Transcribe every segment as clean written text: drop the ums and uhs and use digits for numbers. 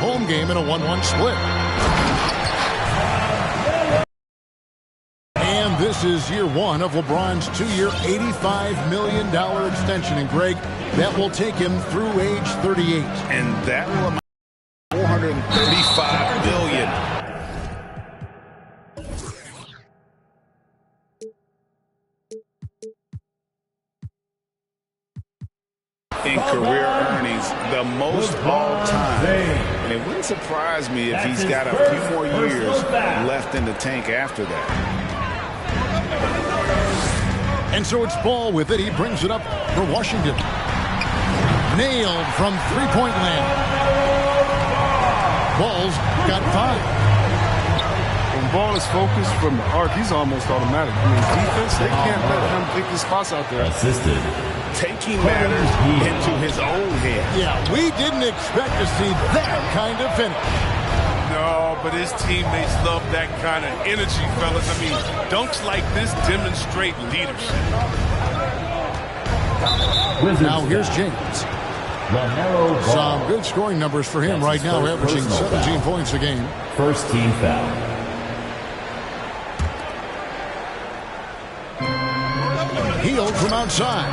home game in a 1-1 split. And this is year one of LeBron's 2-year, $85 million extension. And Greg, that will take him through age 38. And that will amount to $435 million. In career earnings, the most all time. And it wouldn't surprise me if he's got a few more years left in the tank after that. And so it's Ball with it. He brings it up for Washington. Nailed from three-point land. Ball's got 5. When Ball is focused from the arc, he's almost automatic. I mean, defense, they can't let him pick his spots out there. Assisted. Taking matters into his own hands. Yeah, we didn't expect to see that kind of finish. No, but his teammates love that kind of energy, fellas. I mean, dunks like this demonstrate leadership. Now here's James. Some good scoring numbers for him right now, averaging 17 points a game. First team foul. Healed from outside.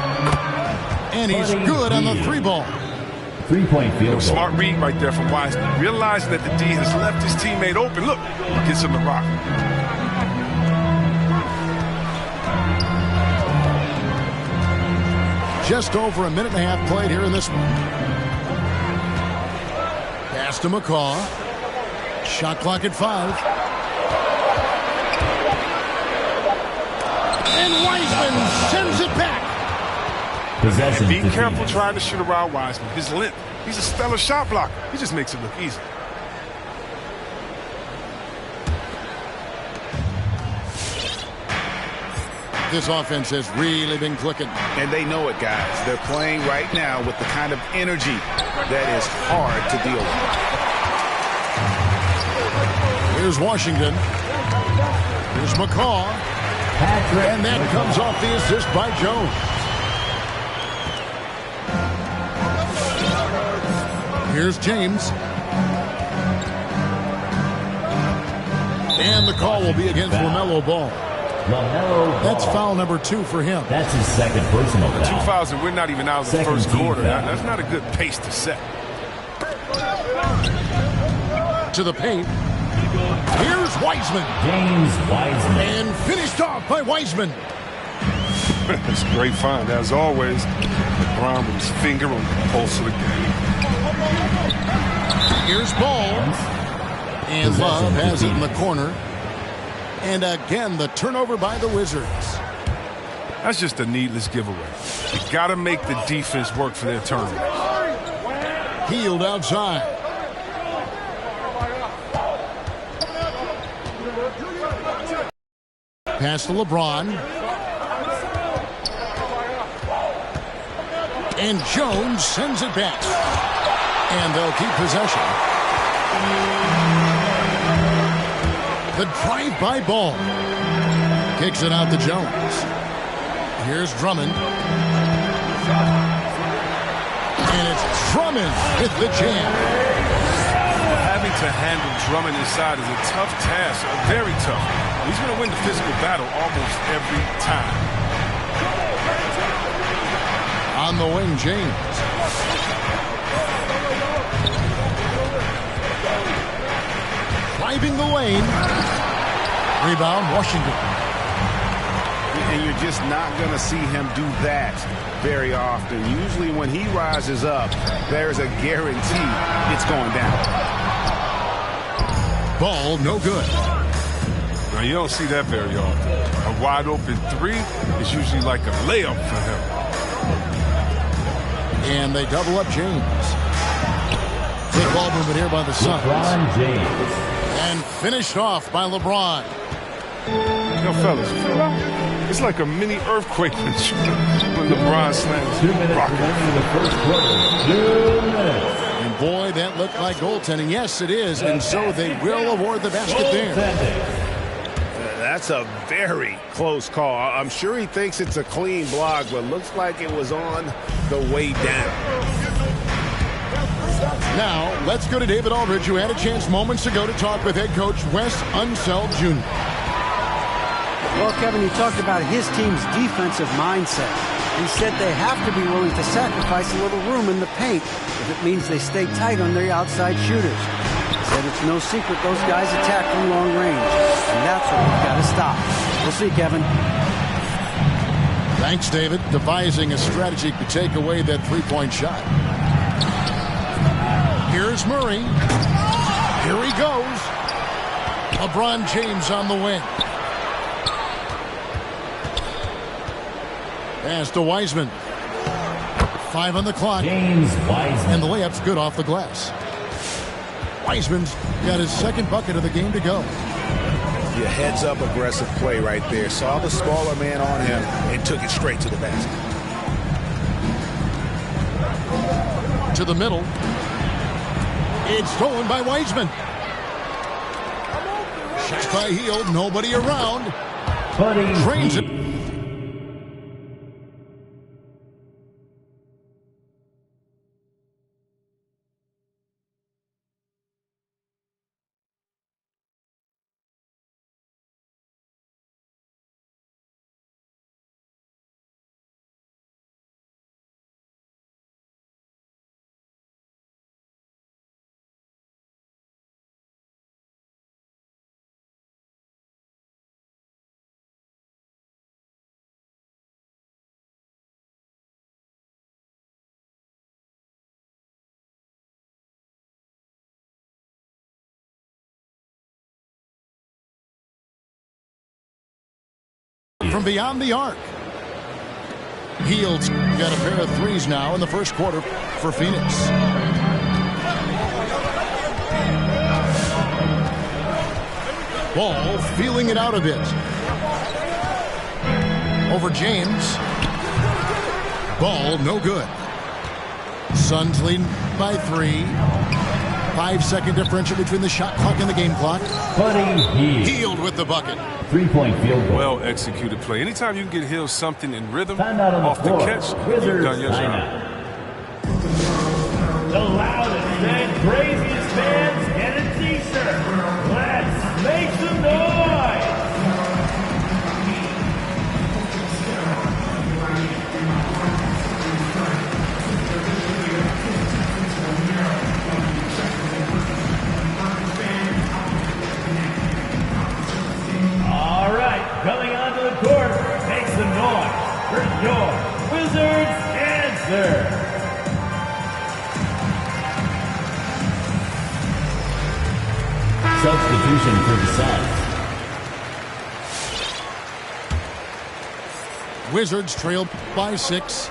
And he's good on the 3-ball. 3-point field goal. Smart read right there from Wiseman. Realizing that the D has left his teammate open. Look, he gets him the rock. Just over a minute and a half played here in this one. Pass to McCaw. Shot clock at 5. And Wiseman sends it back. Possession. Be careful trying to shoot around Wiseman. His length. He's a stellar shot blocker. He just makes it look easy. This offense has really been clicking. And they know it, guys. They're playing right now with the kind of energy that is hard to deal with. Here's Washington. Here's McCaw. And that comes off the assist by Jones. Here's James. And the call will be against LaMelo Ball. That's foul number 2 for him. That's his second personal foul. 2 fouls, and we're not even out of the first quarter. That's not a good pace to set. To the paint. Here's Wiseman. James Wiseman. And finished off by Wiseman. It's a great find, as always. LeBron with his finger on the pulse of the game. Here's Ball. And Love has it in the corner. And again, the turnover by the Wizards. That's just a needless giveaway. You got to make the defense work for their turnovers. Healed outside. Pass to LeBron. And Jones sends it back. And they'll keep possession. The drive-by Ball. Kicks it out to Jones. Here's Drummond. And it's Drummond with the jam. Having to handle Drummond inside is a tough task, very tough. He's going to win the physical battle almost every time. On the wing, James. Driving the lane. Rebound, Washington. And you're just not going to see him do that very often. Usually when he rises up, there's a guarantee it's going down. Ball, no good. Now, you don't see that very often. A wide open 3 is usually like a layup for him. And they double up James. Good ball movement here by the Suns. LeBron James. And finished off by LeBron. Yo, fellas, you feel that? It's like a mini earthquake when LeBron slams. 2 minutes remaining in the first quarter. 2 minutes. And boy, that looked like goaltending. Yes, it is. And so they will award the basket there. That's a very close call. I'm sure he thinks it's a clean block, but looks like it was on the way down. Now, let's go to David Aldridge, who had a chance moments ago to talk with head coach Wes Unseld Jr. Well, Kevin, he talked about his team's defensive mindset. He said they have to be willing to sacrifice a little room in the paint if it means they stay tight on their outside shooters. He said it's no secret those guys attack from long range, and that's what we've got to stop. We'll see, Kevin. Thanks, David. Devising a strategy to take away that three-point shot. Here's Murray. Here he goes. LeBron James on the wing. Pass to Wiseman. 5 on the clock. James Wiseman. And the layup's good off the glass. Wiseman's got his second bucket of the game to go. Your heads-up aggressive play right there. Saw the smaller man on him and took it straight to the basket. To the middle. It's stolen by Wiseman. Shot by Hield. Nobody around. Trains it. From beyond the arc. Hield's got a pair of threes now in the first quarter for Phoenix. Ball feeling it out a bit. Over James. Ball no good. Suns leading by 3. 5-second differential between the shot clock and the game clock. Hield with the bucket. 3-point field goal. Well executed play. Anytime you can get Hill something in rhythm Timeout on the off the floor. catch, Wizards you've done your job. The loudest and craziest fans get a t-shirt. Let's make some noise. All right, coming onto the court, make some noise for your Wizards answer. Substitution for the Suns. Wizards trail by 6.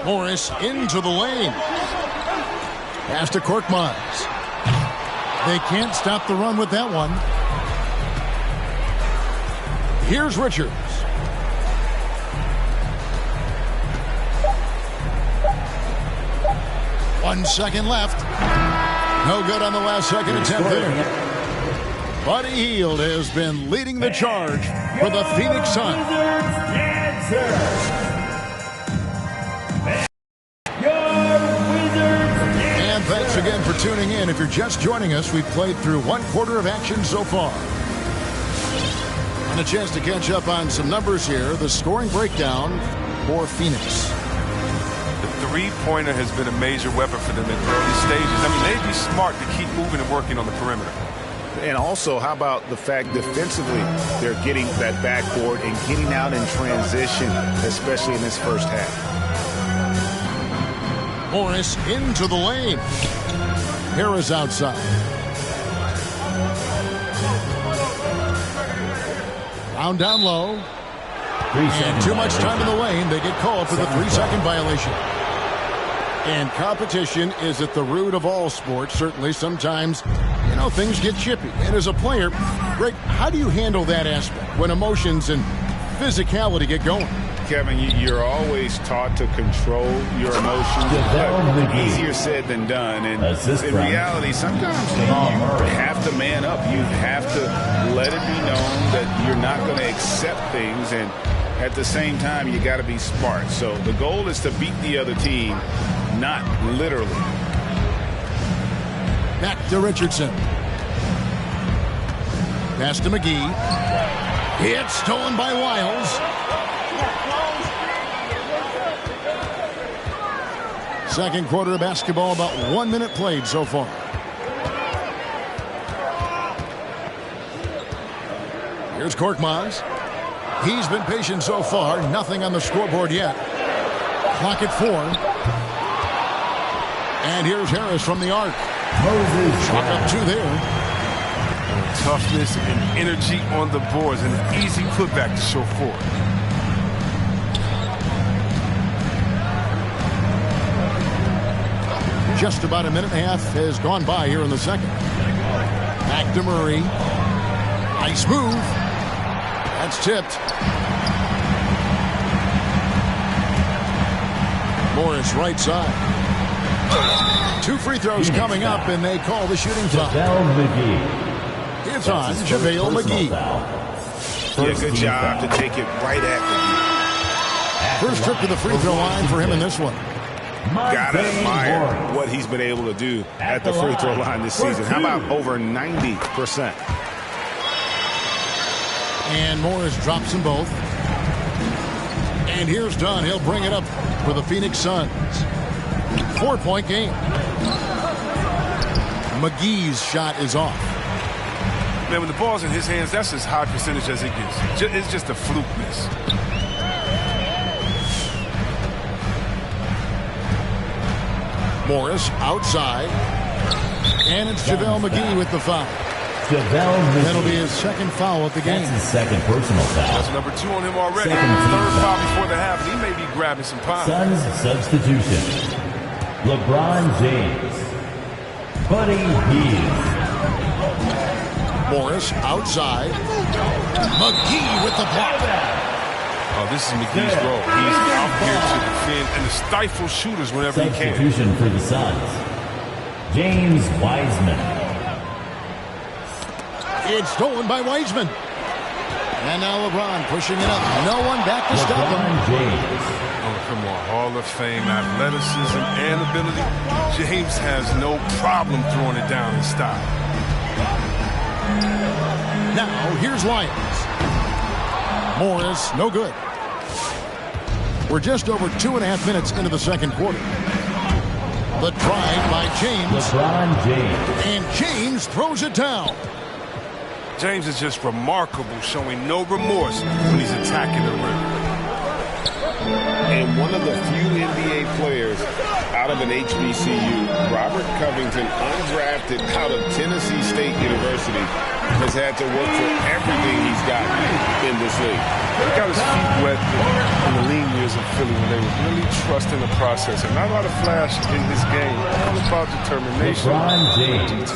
Morris into the lane. Pass to Korkmaz. They can't stop the run with that one. Here's Richards. One second left. No good on the last second attempt there. Buddy Hield has been leading the charge for the Phoenix Suns. And thanks again for tuning in. If you're just joining us, we've played through 1 quarter of action so far. And a chance to catch up on some numbers here. The scoring breakdown for Phoenix. The three-pointer has been a major weapon for them in early stages. I mean, they'd be smart to keep moving and working on the perimeter. And also, how about the fact defensively they're getting that backboard and getting out in transition, especially in this first half. Morris into the lane. Harris outside. Down low. And too much time in the lane. They get called for the 3-second violation. And competition is at the root of all sports. Certainly, sometimes, you know, things get chippy. And as a player, Greg, how do you handle that aspect when emotions and physicality get going? Kevin, you're always taught to control your emotions, but easier said than done. And in reality, sometimes you have to man up. You have to let it be known that you're not going to accept things. And At the same time, you got to be smart. So the goal is to beat the other team, not literally. Back to Richardson. Pass to McGee. It's stolen by Wiles. Second quarter of basketball, about 1 minute played so far. Here's Korkmaz. He's been patient so far. Nothing on the scoreboard yet. Clock at 4. And here's Harris from the arc. Chalk up 2 there. Toughness and energy on the boards, and an easy putback to show for it. Just about a minute and a half has gone by here in the second. Back to Murray. Nice move. That's tipped. Morris right side. 2 free throws coming up, and they call the shooting foul. It's on JaVale McGee. Yeah, good job to take it right at McGee. First trip to the free throw line for him in this one. Gotta admire what he's been able to do at the free throw line this season. How about over 90%? And Morris drops them both. And here's Dunn. He'll bring it up for the Phoenix Suns. 4-point game. McGee's shot is off. Man, when the ball's in his hands, that's as high percentage as it gets. It's just a fluke miss. Morris outside. And it's JaVale McGee with the foul. That'll be his second foul of the game. That's his second personal foul. That's number 2 on him already. Second Third foul. foul before the half, and he may be grabbing some pie. Suns substitution. LeBron James. Buddy Hield. Morris outside. McGee with the block. Oh, this is McGee's role. He's out here to defend and to stifle shooters whenever he can. Substitution for the Suns. James Wiseman. It's stolen by Wiseman. And now LeBron pushing it up. No one back to stop him. LeBron James. Oh, come on. Hall of Fame athleticism and ability. James has no problem throwing it down in style. Now, here's Lyons. Morris, no good. We're just over 2.5 minutes into the second quarter. The drive by James. LeBron James. And James throws it down. James is just remarkable, showing no remorse when he's attacking the rim. And one of the few NBA players out of an HBCU, Robert Covington, undrafted out of Tennessee State University, has had to work for everything he's got in this league. He got his feet wet in the lean years of Philly when they were really trusting the process. And not a lot of flash in his game. All about determination. LeBron James.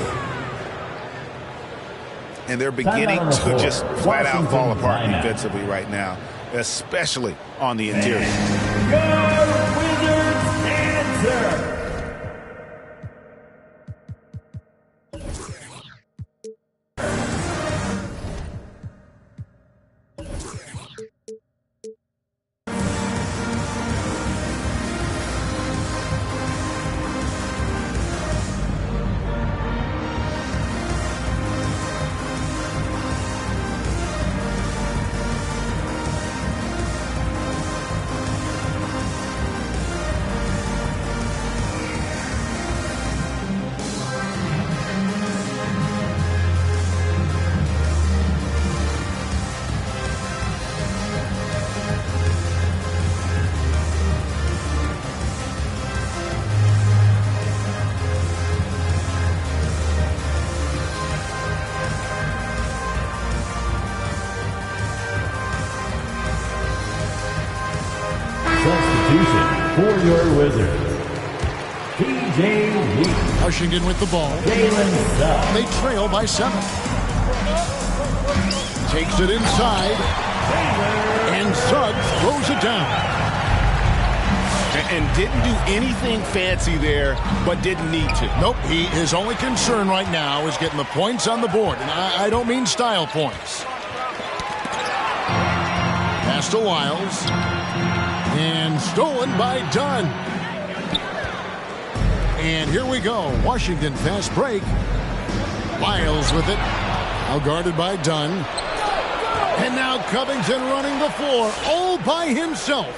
And they're beginning to just flat out fall apart defensively right now, especially on the interior. Your Wizards answer. Substitution for your Wizards. P.J. Lee. Washington with the ball. Jalen Suggs. They trail by 7. Takes it inside. And Suggs throws it down. And didn't do anything fancy there, but didn't need to. Nope, his only concern right now is getting the points on the board. And I don't mean style points. Pass to Wiles. And stolen by Dunn. And here we go. Washington fast break. Wiles with it. Now guarded by Dunn. And now Covington running the floor all by himself.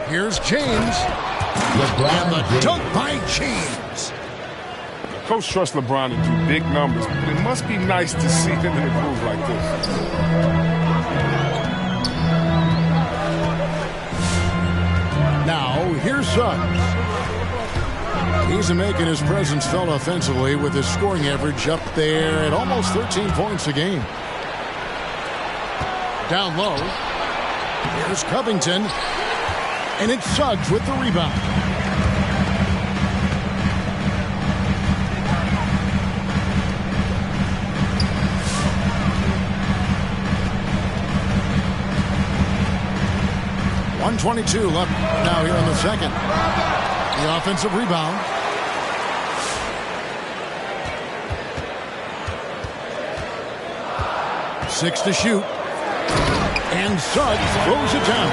Here's James. And the dunk by James. Coach trusts LeBron to do big numbers, but it must be nice to see him in a groove like this. Now, here's SUNS. He's making his presence felt offensively with his scoring average up there at almost 13 points a game. Down low. Here's Covington. And it's Suggs with the rebound. .122 left now here in the second. The offensive rebound. Six to shoot. And Suggs throws it down.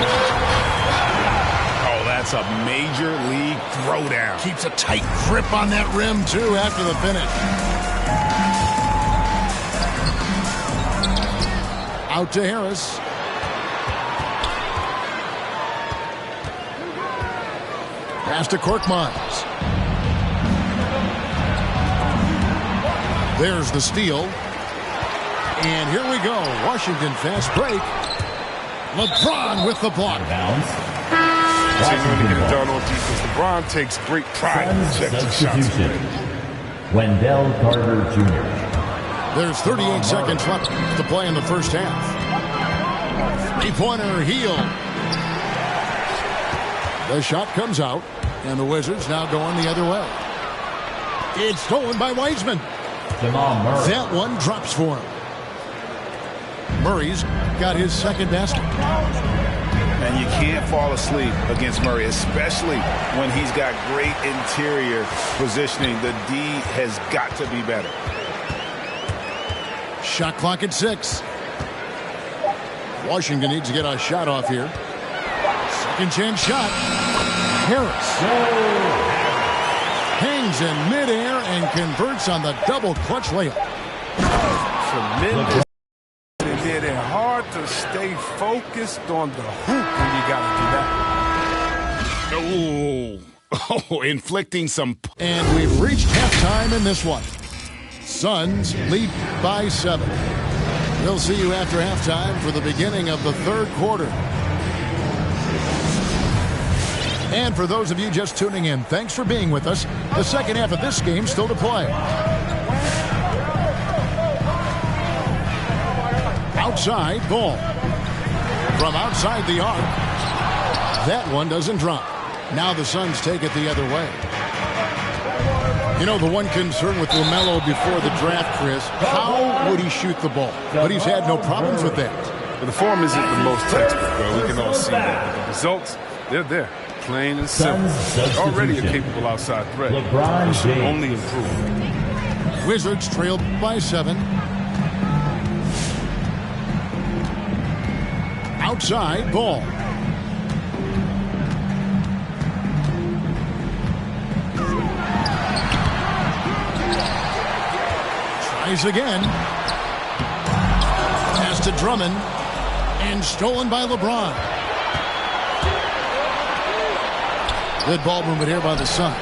Oh, that's a major league throwdown. Keeps a tight grip on that rim, too, after the finish. Out to Harris. Pass to Korkmaz. There's the steal. And here we go. Washington fast break. LeBron with the block. Continuing to get it done on defense. LeBron takes great pride in checking shots. Wendell Carter Jr. There's 38 seconds left to play in the first half. Three-pointer heel. The shot comes out, and the Wizards now going the other way. It's stolen by Wiseman. That one drops for him. Murray's got his second basket. And you can't fall asleep against Murray, especially when he's got great interior positioning. The D has got to be better. Shot clock at 6. Washington needs to get a shot off here. Second chance shot. Harris hangs in midair and converts on the double clutch layup. Tremendous. They're hard to stay focused on the hoop when you got to do that. Oh, inflicting some. And we've reached halftime in this one. Suns lead by 7. We'll see you after halftime for the beginning of the third quarter. And for those of you just tuning in, thanks for being with us. The second half of this game still to play. Outside ball. From outside the arc. That one doesn't drop. Now the Suns take it the other way. You know, the one concern with LaMelo before the draft, Chris, how would he shoot the ball? But he's had no problems with that. But the form isn't the most textbook, bro. We can all see that. But the results, they're there. Plain and simple. Already a capable outside threat. LeBron should James. only improve. Wizards trailed by 7. Outside ball. Tries again. Pass to Drummond. And stolen by LeBron. Good ball movement here by the Suns.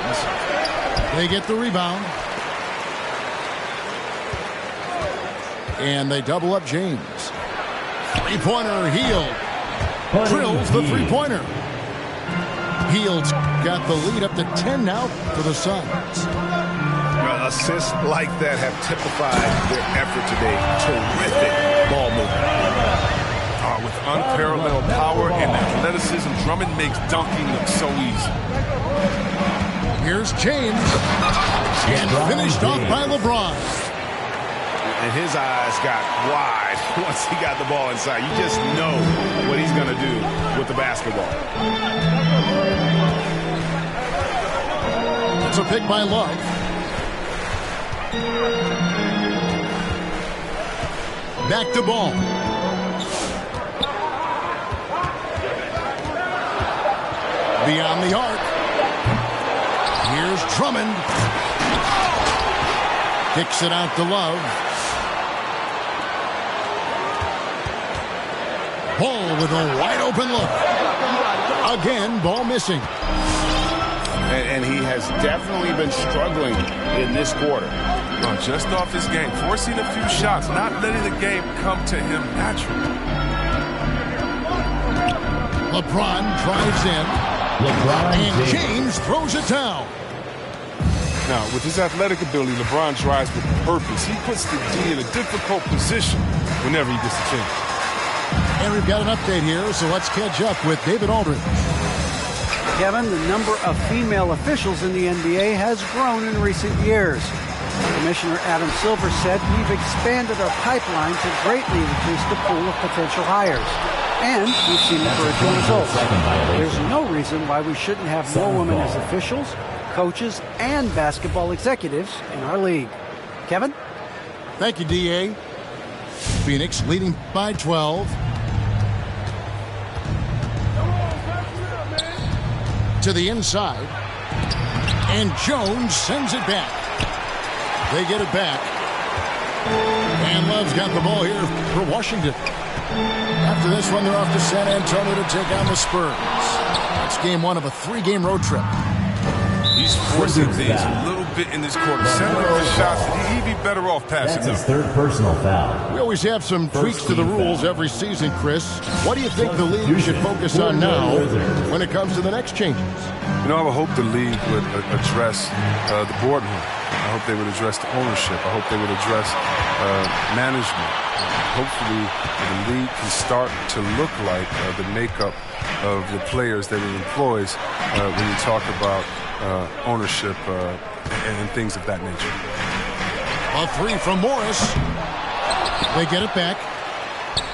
They get the rebound. And they double up James. Three-pointer, Hield. Drills the three-pointer. Hield's got the lead up to 10 now for the Suns. Well, assists like that have typified their effort today. Terrific ball movement. With unparalleled power and athleticism, Drummond makes dunking look so easy. Here's James. And finished off by LeBron. And his eyes got wide once he got the ball inside. You just know what he's going to do with the basketball. It's a pick by Love. Back to ball. Beyond the arc. Here's Drummond. Kicks it out to Love. Ball with a wide open look. Again, ball missing. And he has definitely been struggling in this quarter. Just off his game, forcing a few shots, not letting the game come to him naturally. LeBron drives in. And James throws it down. Now, with his athletic ability, LeBron drives with purpose. He puts the D in a difficult position whenever he gets the chance. And we've got an update here, so let's catch up with David Aldridge. Kevin, the number of female officials in the NBA has grown in recent years. Commissioner Adam Silver said we've expanded our pipeline to greatly increase the pool of potential hires. And we've seen encouraging results. There's no reason why we shouldn't have more women as officials, coaches, and basketball executives in our league. Kevin? Thank you, D.A. Phoenix leading by 12. To the inside. And Jones sends it back. They get it back. And Love's got the ball here for Washington. After this one, they're off to San Antonio to take on the Spurs. It's game one of a 3-game road trip. He's forcing things a little bit in this quarter. Setting up the shots. He'd be better off passing them. That's his third personal foul. We always have some tweaks to the rules every season, Chris. What do you think the league should focus on now when it comes to the next changes? You know, I would hope the league would address the boardroom. I hope they would address the ownership. I hope they would address management. Hopefully, the league can start to look like the makeup of the players that it employs when you talk about ownership and things of that nature. A three from Morris. They get it back.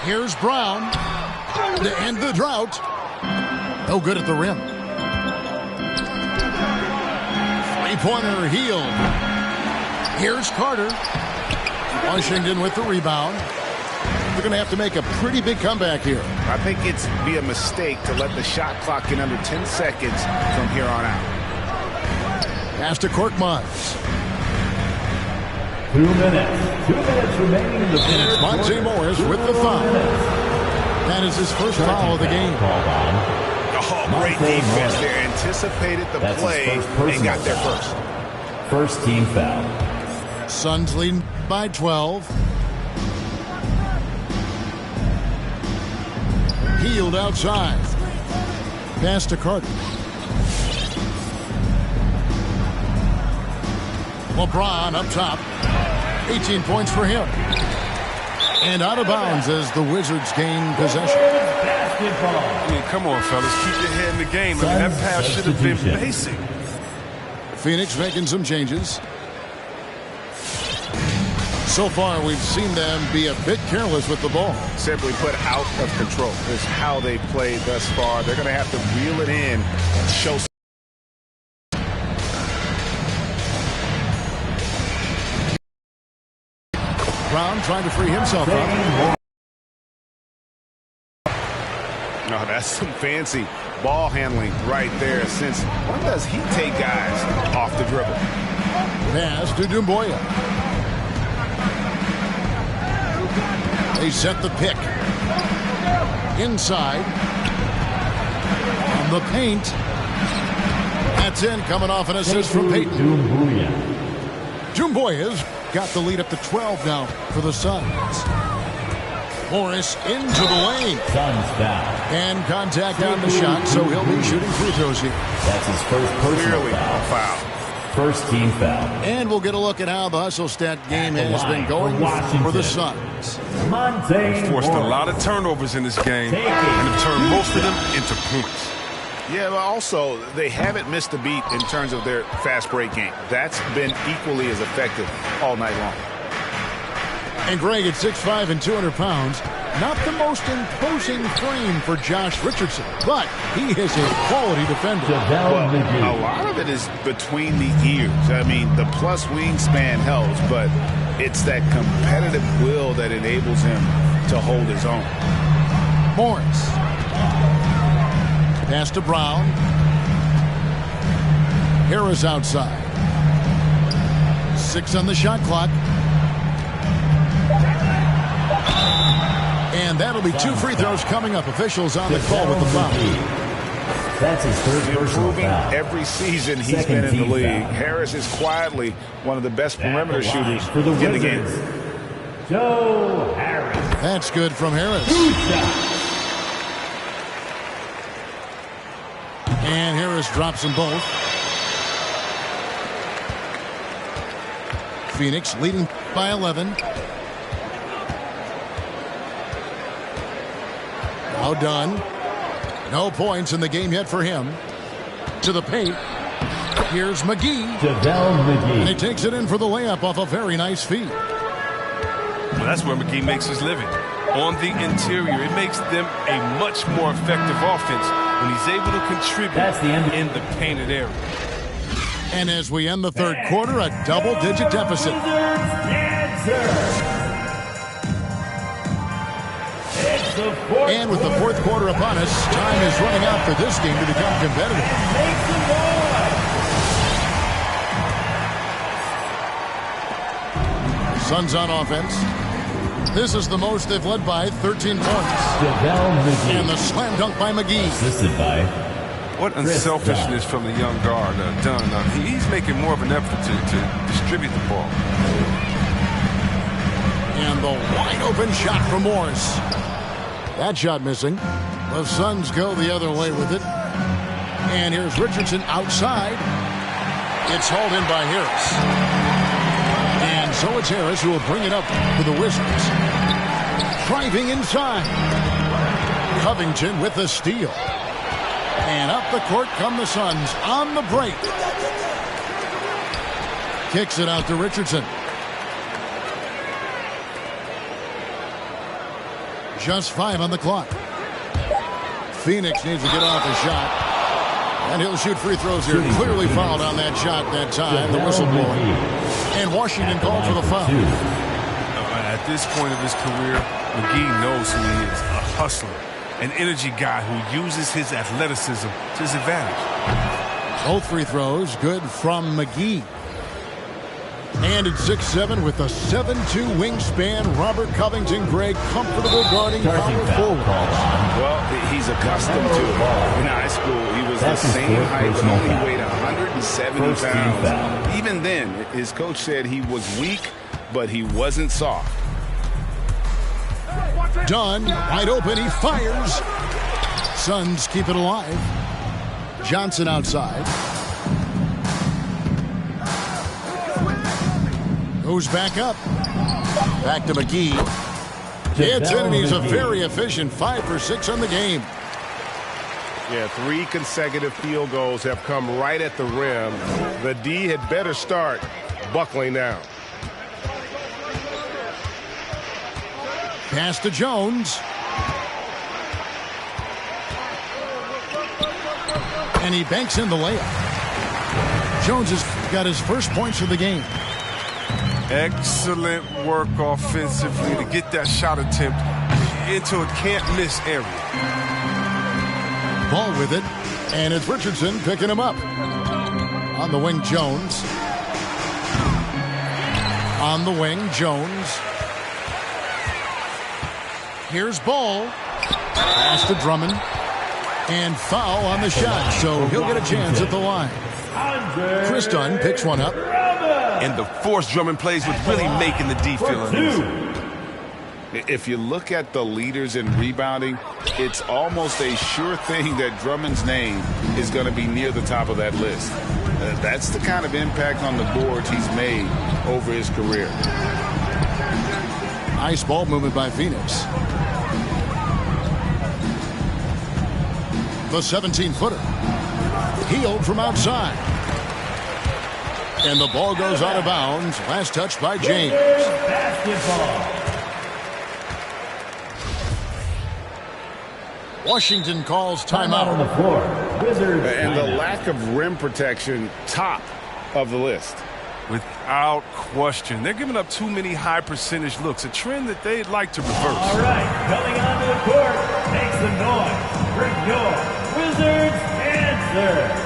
Here's Brown to end the drought. No good at the rim. Three-pointer Hield. Here's Carter. Washington with the rebound. They're going to have to make a pretty big comeback here. I think it's be a mistake to let the shot clock get under 10 seconds from here on out. Pass to Korkmaz. 2 minutes. 2 minutes remaining in the And it's Monte Morris with the foul. That is his first foul of the game. Oh, great defense there. Anticipated the play and got there first. First team foul. Suns leading by 12. Hield outside. Pass to Carter. LeBron up top. 18 points for him. And out of bounds as the Wizards gain possession. I mean, come on, fellas. Keep your head in the game. I mean, that pass should have been basic. Phoenix making some changes. So far, we've seen them be a bit careless with the ball. Simply put, out of control is how they played thus far. They're going to have to reel it in and show. Brown trying to free himself up. No, that's some fancy ball handling right there. Since when does he take guys off the dribble? Pass to Doumbouya. They set the pick. Inside. On the paint. That's in, coming off an assist from Peyton. Doumbouya's got the lead up to 12 now for the Suns. Morris into the lane. Suns down. And contact on the shot, so he'll be shooting free throws here. That's his first personal foul. First team foul. And we'll get a look at how the hustle stat game has been going for the Suns. Forced a lot of turnovers in this game and have turned most of them into points. Yeah, but also they haven't missed a beat in terms of their fast break game. That's been equally as effective all night long. And Greg at 6'5" and 200 pounds, not the most imposing frame for Josh Richardson, but he is a quality defender. Well, a lot of it is between the ears. I mean, the plus wingspan helps, but it's that competitive will that enables him to hold his own. Morris. Pass to Brown. Harris outside. 6 on the shot clock. And that'll be 2 free throws coming up. Officials on the call with the foul. That's his third personal foul. Every season he's been in the league. Harris is quietly one of the best perimeter shooters for the in the game. Joe Harris. That's good from Harris. And Harris drops them both. Phoenix leading by 11. Now done. No points in the game yet for him. To the paint. Here's McGee. And he takes it in for the layup off a very nice feed. Well, that's where McGee makes his living. On the interior, it makes them a much more effective offense when he's able to contribute in the painted area. And as we end the third quarter, a double-digit deficit. And with the fourth quarter upon us, time is running out for this game to become competitive. Suns on offense. This is the most they've led by 13 points. And the slam dunk by McGee. Assisted by what unselfishness from the young guard done. He's making more of an effort to distribute the ball. And the wide open shot from Morris. That shot missing. The Suns go the other way with it. And here's Richardson outside. It's hauled in by Harris. And so it's Harris who will bring it up for the Wizards. Driving inside. Covington with the steal. And up the court come the Suns on the break. Kicks it out to Richardson. Just 5 on the clock. Phoenix needs to get off a shot. And he'll shoot free throws here. Clearly fouled on that shot that time. The whistle blowing. And Washington called for the foul. At this point of his career, McGee knows who he is. A hustler. An energy guy who uses his athleticism to his advantage. Both free throws good from McGee. And at 6'7" with a 7'2" wingspan, Robert Covington, Greg, comfortable guarding power forward. Well, he's accustomed to it. In high school, he was the same height, but only weighed 170 pounds. Even then, his coach said he was weak, but he wasn't soft. Dunn, wide open, he fires. Suns keep it alive. Johnson outside. Goes back up. Back to McGee. It's in, and he's a very efficient 5 for 6 on the game. Yeah, 3 consecutive field goals have come right at the rim. The D had better start buckling down. Pass to Jones. And he banks in the layup. Jones has got his first points of the game. Excellent work offensively to get that shot attempt into a can't-miss area. Ball with it, and it's Richardson picking him up. On the wing, Jones. On the wing, Jones. Here's Ball. Pass to Drummond. And foul on the shot, so he'll get a chance at the line. Chris Dunn picks one up. And the force Drummond plays with really making the D feel uneasy. If you look at the leaders in rebounding, it's almost a sure thing that Drummond's name is going to be near the top of that list. That's the kind of impact on the boards he's made over his career. Nice ball movement by Phoenix. The 17-footer. Healed from outside. And the ball goes out of bounds. Last touch by James. Washington calls timeout. On the floor. And the lack of rim protection, top of the list. Without question. They're giving up too many high percentage looks, a trend that they'd like to reverse. All right, coming onto the court, make some noise for your Wizards answer.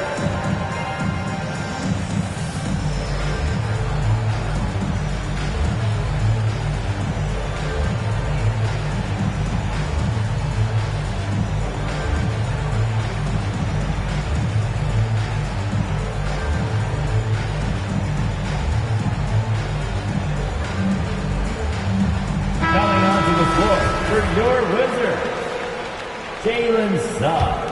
Jalen Suggs.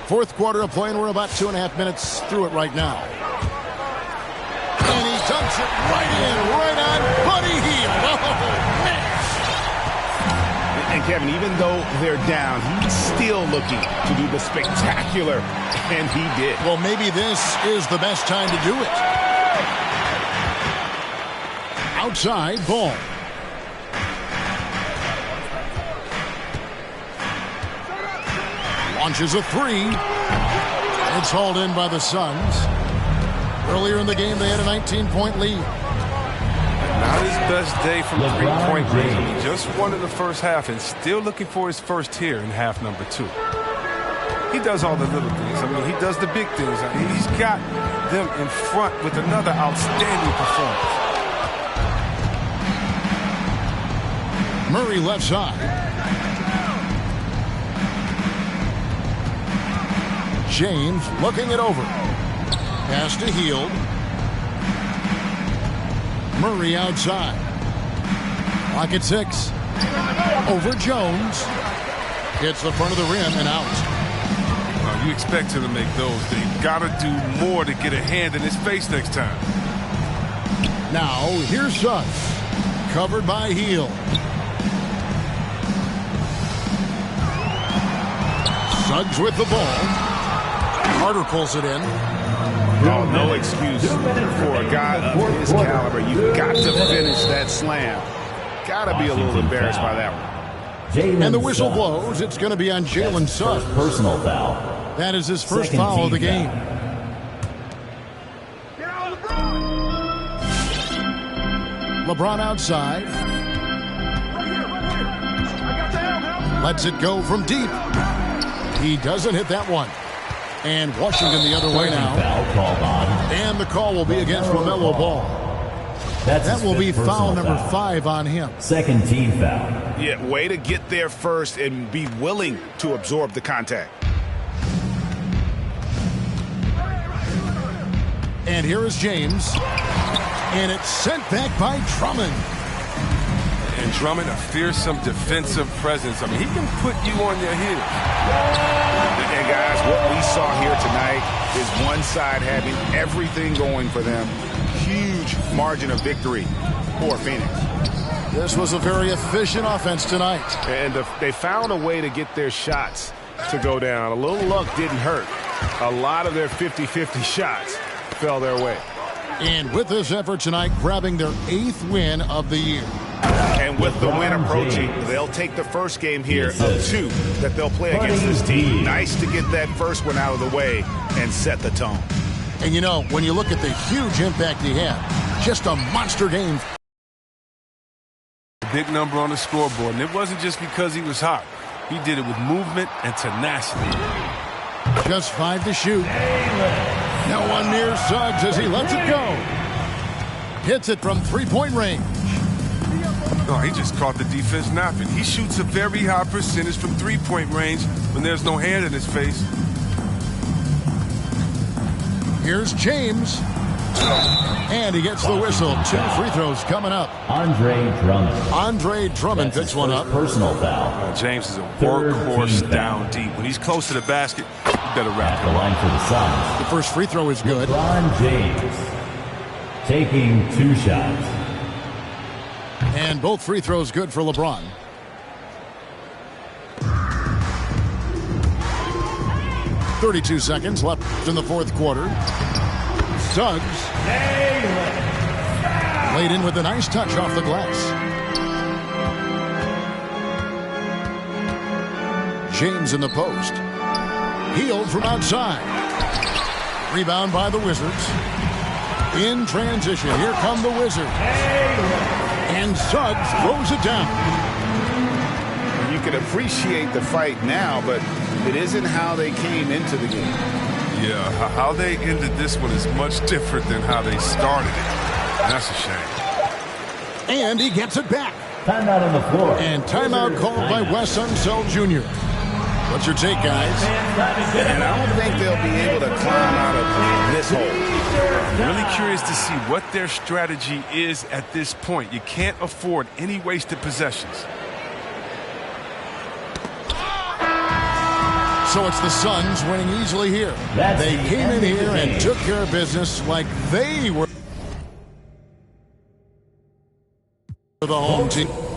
Fourth quarter of play, and we're about 2.5 minutes through it right now. And he dunks it right in, right on Buddy Hield. Oh, man. And Kevin, even though they're down, he's still looking to do the spectacular, and he did. Well, maybe this is the best time to do it. Outside ball. Launches a three. It's hauled in by the Suns. Earlier in the game, they had a 19-point lead. Not his best day from three-point range. He just won in the first half and still looking for his first here in half number 2. He does all the little things. I mean, he does the big things. I mean, he's got them in front with another outstanding performance. Murray left side. James looking it over. Pass to Hield. Murray outside. Clock at 6. Over Jones. Hits the front of the rim and out. You expect him to make those. They've got to do more to get a hand in his face next time. Now, here's Suggs. Covered by Hield. Suggs with the ball. Carter pulls it in. Oh, no excuse for a guy of his caliber. You've got to finish that slam. Got to be a little embarrassed by that one. And the whistle blows. It's going to be on Jalen Suggs. Personal foul. That is his first foul of the game. LeBron outside. Lets it go from deep. He doesn't hit that one. And Washington the other way now. And the call will be against LaMelo Ball. That will be foul number 5 on him. Second team foul. Yeah, way to get there first and be willing to absorb the contact. And here is James. And it's sent back by Drummond. And Drummond, a fearsome defensive presence. I mean, he can put you on your heels. And guys, what we saw here tonight is one side having everything going for them. Huge margin of victory for Phoenix. This was a very efficient offense tonight. And they found a way to get their shots to go down. A little luck didn't hurt. A lot of their 50-50 shots fell their way. And with this effort tonight, grabbing their 8th win of the year. And with the win approaching, they'll take the first game here of 2 that they'll play against this team. Nice to get that first one out of the way and set the tone. And you know, when you look at the huge impact he had, just a monster game. Big number on the scoreboard, and it wasn't just because he was hot. He did it with movement and tenacity. Just 5 to shoot. No one near Suggs as he lets it go. Hits it from 3-point range. No, he just caught the defense napping. He shoots a very high percentage from 3-point range when there's no hand in his face. Here's James. And he gets the whistle. 2 free throws coming up. Andre Drummond picks one up. Personal foul. James is a workhorse down deep. When he's close to the basket, you better wrap the line for the Suns. The first free throw is good. LeBron James taking 2 shots. And both free throws good for LeBron. .32 seconds left in the fourth quarter. Suggs laid in with a nice touch off the glass. James in the post. Hield from outside. Rebound by the Wizards. In transition, here come the Wizards. And Suggs throws it down. You can appreciate the fight now, but it isn't how they came into the game. Yeah, how they ended this one is much different than how they started it. That's a shame. And he gets it back. Timeout on the floor. And timeout called by Wes Unseld Jr. What's your take, guys? And I don't think they'll be able to climb out of this hole. Really curious to see what their strategy is at this point. You can't afford any wasted possessions. So it's the Suns winning easily here. They came in here and took care of business like they were the home team.